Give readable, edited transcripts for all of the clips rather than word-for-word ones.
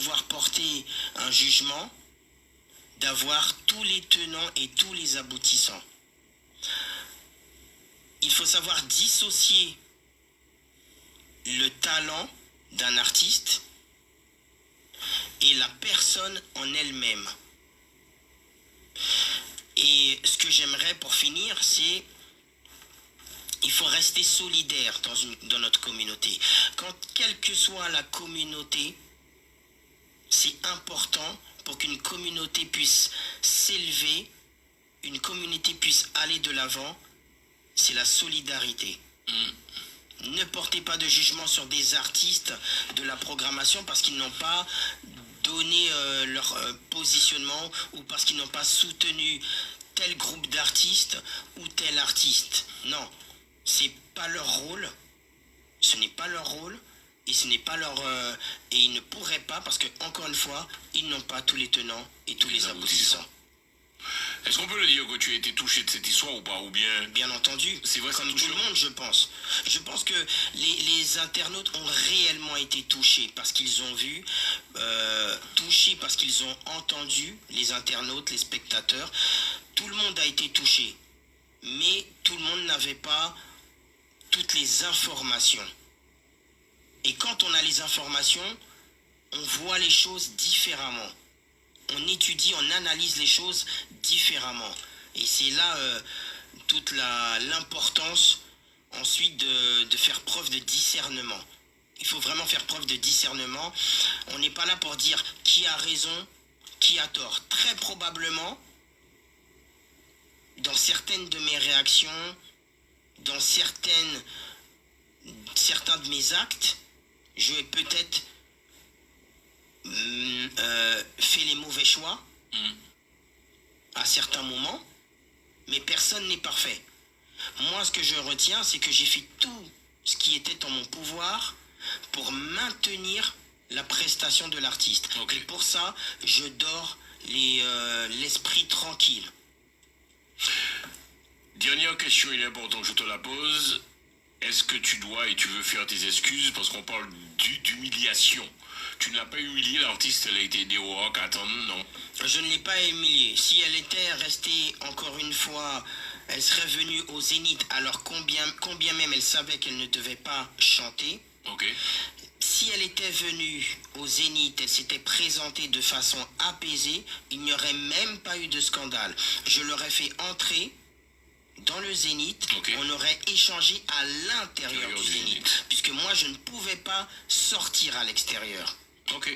pouvoir porter un jugement, d'avoir tous les tenants et tous les aboutissants. Il faut savoir dissocier le talent d'un artiste et la personne en elle-même. Et ce que j'aimerais pour finir, c'est il faut rester solidaire dans notre communauté. Quelle que soit la communauté, c'est important pour qu'une communauté puisse s'élever, une communauté puisse aller de l'avant, c'est la solidarité. Ne portez pas de jugement sur des artistes de la programmation parce qu'ils n'ont pas donné leur positionnement ou parce qu'ils n'ont pas soutenu tel groupe d'artistes ou tel artiste. Non, c'est pas leur rôle. Ce n'est pas leur rôle et ce n'est pas leur et ils ne pourraient pas parce que encore une fois, ils n'ont pas tous les tenants et tous les aboutissants. Est-ce qu'on peut le dire que tu as été touché de cette histoire ou pas, ou bien... Bien entendu, c'est vrai, comme tout le monde, je pense. Je pense que les internautes ont réellement été touchés parce qu'ils ont vu, touchés parce qu'ils ont entendu, les internautes, les spectateurs. Tout le monde a été touché, mais tout le monde n'avait pas toutes les informations. Et quand on a les informations, on voit les choses différemment. On étudie, on analyse les choses différemment. Et c'est là toute l'importance ensuite de faire preuve de discernement. Il faut vraiment faire preuve de discernement. On n'est pas là pour dire qui a raison, qui a tort. Très probablement, dans certaines de mes réactions, dans certains de mes actes, je vais peut-être fait les mauvais choix à certains moments, mais personne n'est parfait. Moi, ce que je retiens, c'est que j'ai fait tout ce qui était en mon pouvoir pour maintenir la prestation de l'artiste. Okay. Et pour ça, je dors l'esprit tranquille. Dernière question, il est important que je te la pose. Est-ce que tu dois et tu veux faire tes excuses parce qu'on parle d'humiliation? Tu ne l'as pas humilié, l'artiste, elle a été aidée au rock, attends, non? Je ne l'ai pas humiliée. Si elle était restée, encore une fois, elle serait venue au Zénith, alors combien même elle savait qu'elle ne devait pas chanter. Ok. Si elle était venue au Zénith, elle s'était présentée de façon apaisée, il n'y aurait même pas eu de scandale. Je l'aurais fait entrer dans le Zénith, okay. On aurait échangé à l'intérieur du Zénith, puisque moi je ne pouvais pas sortir à l'extérieur. Ok,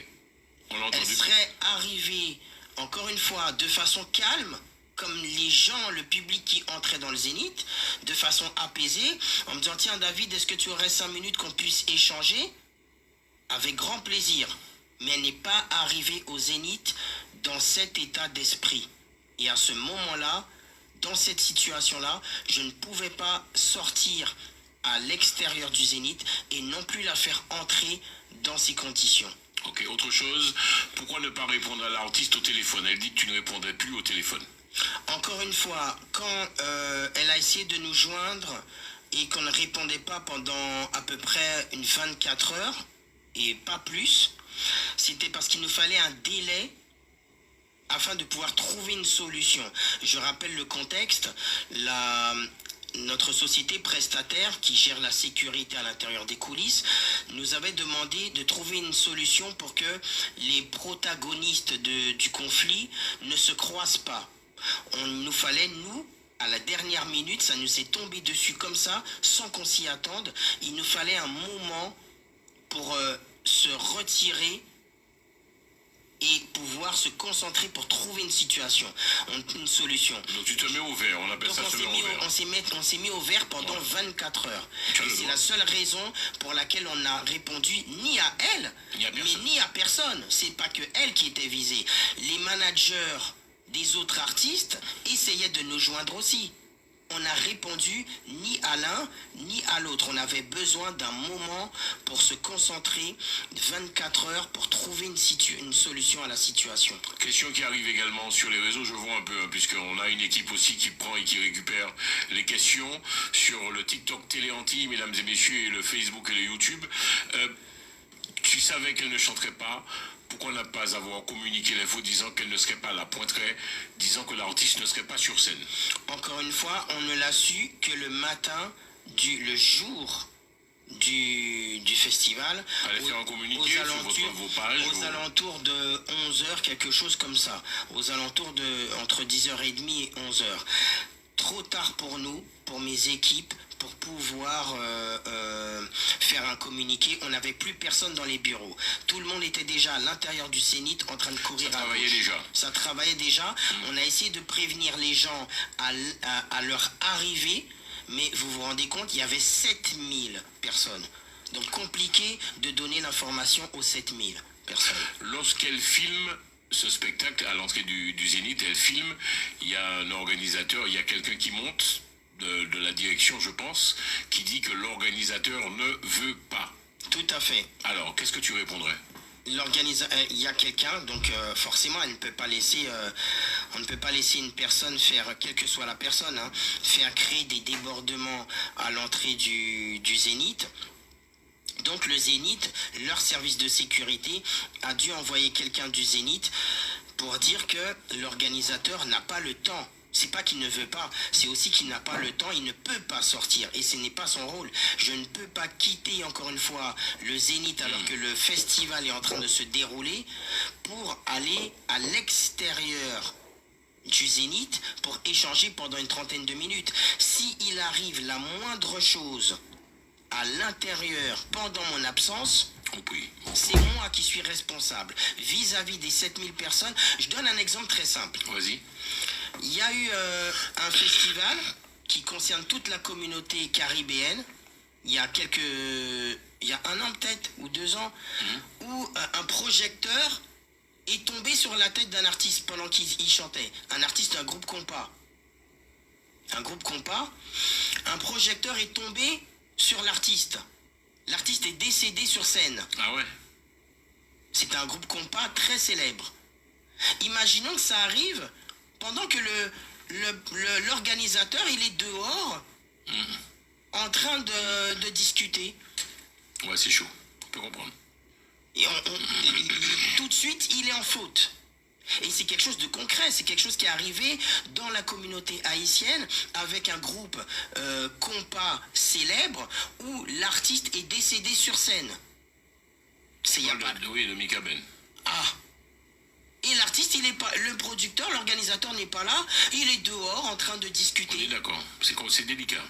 on l'a entendu. Elle serait arrivée, encore une fois, de façon calme, comme les gens, le public qui entrait dans le Zénith, de façon apaisée, en me disant, tiens David, est-ce que tu aurais 5 minutes qu'on puisse échanger? Avec grand plaisir. Mais elle n'est pas arrivée au Zénith dans cet état d'esprit. Et à ce moment-là, dans cette situation-là, je ne pouvais pas sortir à l'extérieur du Zénith et non plus la faire entrer dans ces conditions. Ok, autre chose, pourquoi ne pas répondre à l'artiste au téléphone? Elle dit que tu ne répondrais plus au téléphone. Encore une fois, quand elle a essayé de nous joindre et qu'on ne répondait pas pendant à peu près une 24 heures, et pas plus, c'était parce qu'il nous fallait un délai afin de pouvoir trouver une solution. Je rappelle le contexte, notre société prestataire qui gère la sécurité à l'intérieur des coulisses nous avait demandé de trouver une solution pour que les protagonistes du conflit ne se croisent pas. Il nous fallait, nous, à la dernière minute, ça nous est tombé dessus comme ça, sans qu'on s'y attende. Il nous fallait un moment pour se retirer et pouvoir se concentrer pour trouver une situation, une solution. Donc tu te mets au vert, on appelle ça se mettre au vert. On s'est mis au vert pendant 24 heures. Et c'est la seule raison pour laquelle on n'a répondu ni à elle, mais ni à personne. C'est pas que elle qui était visée. Les managers des autres artistes essayaient de nous joindre aussi. On n'a répondu ni à l'un ni à l'autre. On avait besoin d'un moment pour se concentrer 24 heures pour trouver une solution à la situation. Question qui arrive également sur les réseaux, je vois un peu, puisqu'on a une équipe aussi qui prend et qui récupère les questions sur le TikTok Télé Antilles, mesdames et messieurs, et le Facebook et le YouTube. Tu savais qu'elle ne chanterait pas. Pourquoi pourquoi ne pas avoir communiqué l'info disant qu'elle ne serait pas là, pointerait, disant que l'artiste ne serait pas sur scène? Encore une fois, on ne l'a su que le matin, le jour du festival, Fallait faire un communiqué sur vos pages. Aux alentours de 11h, quelque chose comme ça. Aux alentours de entre 10h30 et 11h. Trop tard pour nous, pour mes équipes, pour pouvoir faire un communiqué. On n'avait plus personne dans les bureaux. Tout le monde était déjà à l'intérieur du Zénith en train de courir. Ça travaillait déjà. Ça travaillait déjà. On a essayé de prévenir les gens à leur arrivée. Mais vous vous rendez compte, il y avait 7000 personnes. Donc compliqué de donner l'information aux 7000 personnes. Lorsqu'elle filme ce spectacle à l'entrée du Zénith, elle filme, il y a un organisateur, il y a quelqu'un qui monte de la direction, je pense, qui dit que l'organisateur ne veut pas. Tout à fait. Alors, qu'est-ce que tu répondrais? Il y a quelqu'un, donc forcément on ne peut pas laisser une personne faire, quelle que soit la personne, faire créer des débordements à l'entrée du Zénith. Donc le Zénith, leur service de sécurité a dû envoyer quelqu'un du Zénith pour dire que l'organisateur n'a pas le temps. C'est pas qu'il ne veut pas, c'est aussi qu'il n'a pas le temps, il ne peut pas sortir et ce n'est pas son rôle. Je ne peux pas quitter encore une fois le Zénith alors que le festival est en train de se dérouler pour aller à l'extérieur du Zénith pour échanger pendant une trentaine de minutes. S'il arrive la moindre chose à l'intérieur pendant mon absence, oui, c'est moi qui suis responsable vis-à-vis des 7000 personnes. Je donne un exemple très simple. Vas-y. Il y a eu un festival qui concerne toute la communauté caribéenne. Il y a un an peut-être, ou 2 ans, où un projecteur est tombé sur la tête d'un artiste pendant qu'il chantait. Un artiste d'un groupe compas. Un projecteur est tombé sur l'artiste. L'artiste est décédé sur scène. Ah ouais? C'est un groupe compas très célèbre. Imaginons que ça arrive pendant que l'organisateur il est dehors en train de discuter. Ouais, c'est chaud. On peut comprendre. Et tout de suite, il est en faute. Et c'est quelque chose de concret, c'est quelque chose qui est arrivé dans la communauté haïtienne avec un groupe compas célèbre où l'artiste est décédé sur scène. Oui, de Mika Ben. Ah. Et l'artiste, il est pas, le producteur, l'organisateur n'est pas là, il est dehors en train de discuter. On est d'accord, c'est délicat.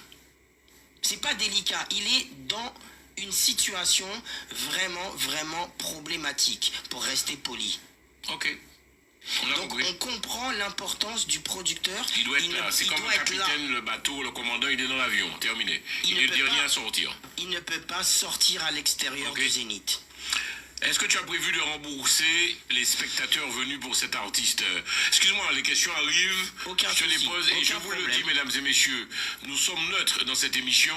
C'est pas délicat, il est dans une situation vraiment, vraiment problématique, pour rester poli. Ok. Donc on comprend l'importance du producteur. Il doit être là, c'est comme le capitaine, le bateau, le commandant, il est dans l'avion, terminé. Il est le dernier à sortir. Il ne peut pas sortir à l'extérieur du Zénith. Est-ce que tu as prévu de rembourser les spectateurs venus pour cet artiste? Excuse-moi, les questions arrivent, je te les pose et je vous le dis, mesdames et messieurs, nous sommes neutres dans cette émission.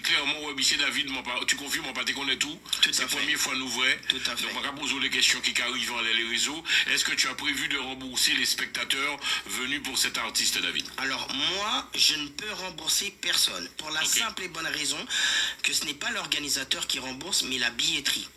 Clairement, David, tu confirmes, on connaît tout. C'est la première fois nous vrai. Tout à fait. Donc, on va poser les questions qui arrivent dans les réseaux. Est-ce que tu as prévu de rembourser les spectateurs venus pour cet artiste, David? Alors, moi, je ne peux rembourser personne. Pour la simple et bonne raison que ce n'est pas l'organisateur qui rembourse, mais la billetterie.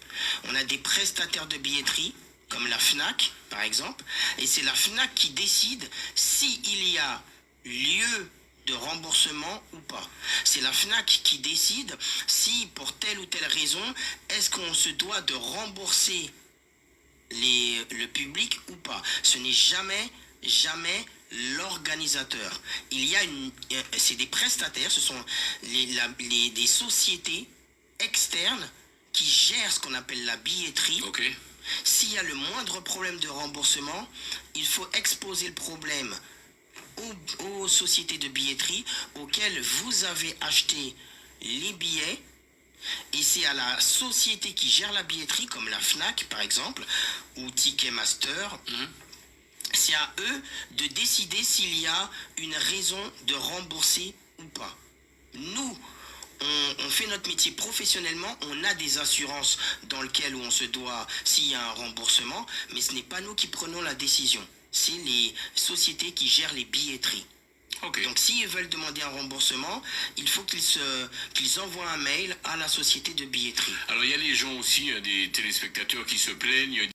On a des prestataires de billetterie, comme la FNAC, par exemple. Et c'est la FNAC qui décide s'il y a lieu de remboursement ou pas. C'est la FNAC qui décide si pour telle ou telle raison est-ce qu'on se doit de rembourser le public ou pas. Ce n'est jamais l'organisateur. C'est des prestataires, ce sont des sociétés externes qui gèrent ce qu'on appelle la billetterie. S'il y a le moindre problème de remboursement, il faut exposer le problème aux sociétés de billetterie auxquelles vous avez acheté les billets, et c'est à la société qui gère la billetterie comme la FNAC par exemple ou Ticketmaster, c'est à eux de décider s'il y a une raison de rembourser ou pas. Nous, on fait notre métier professionnellement, on a des assurances dans lesquelles on se doit s'il y a un remboursement, mais ce n'est pas nous qui prenons la décision. C'est les sociétés qui gèrent les billetteries. Donc s'ils veulent demander un remboursement, il faut qu'ils envoient un mail à la société de billetterie. Alors il y a les gens aussi, des téléspectateurs qui se plaignent.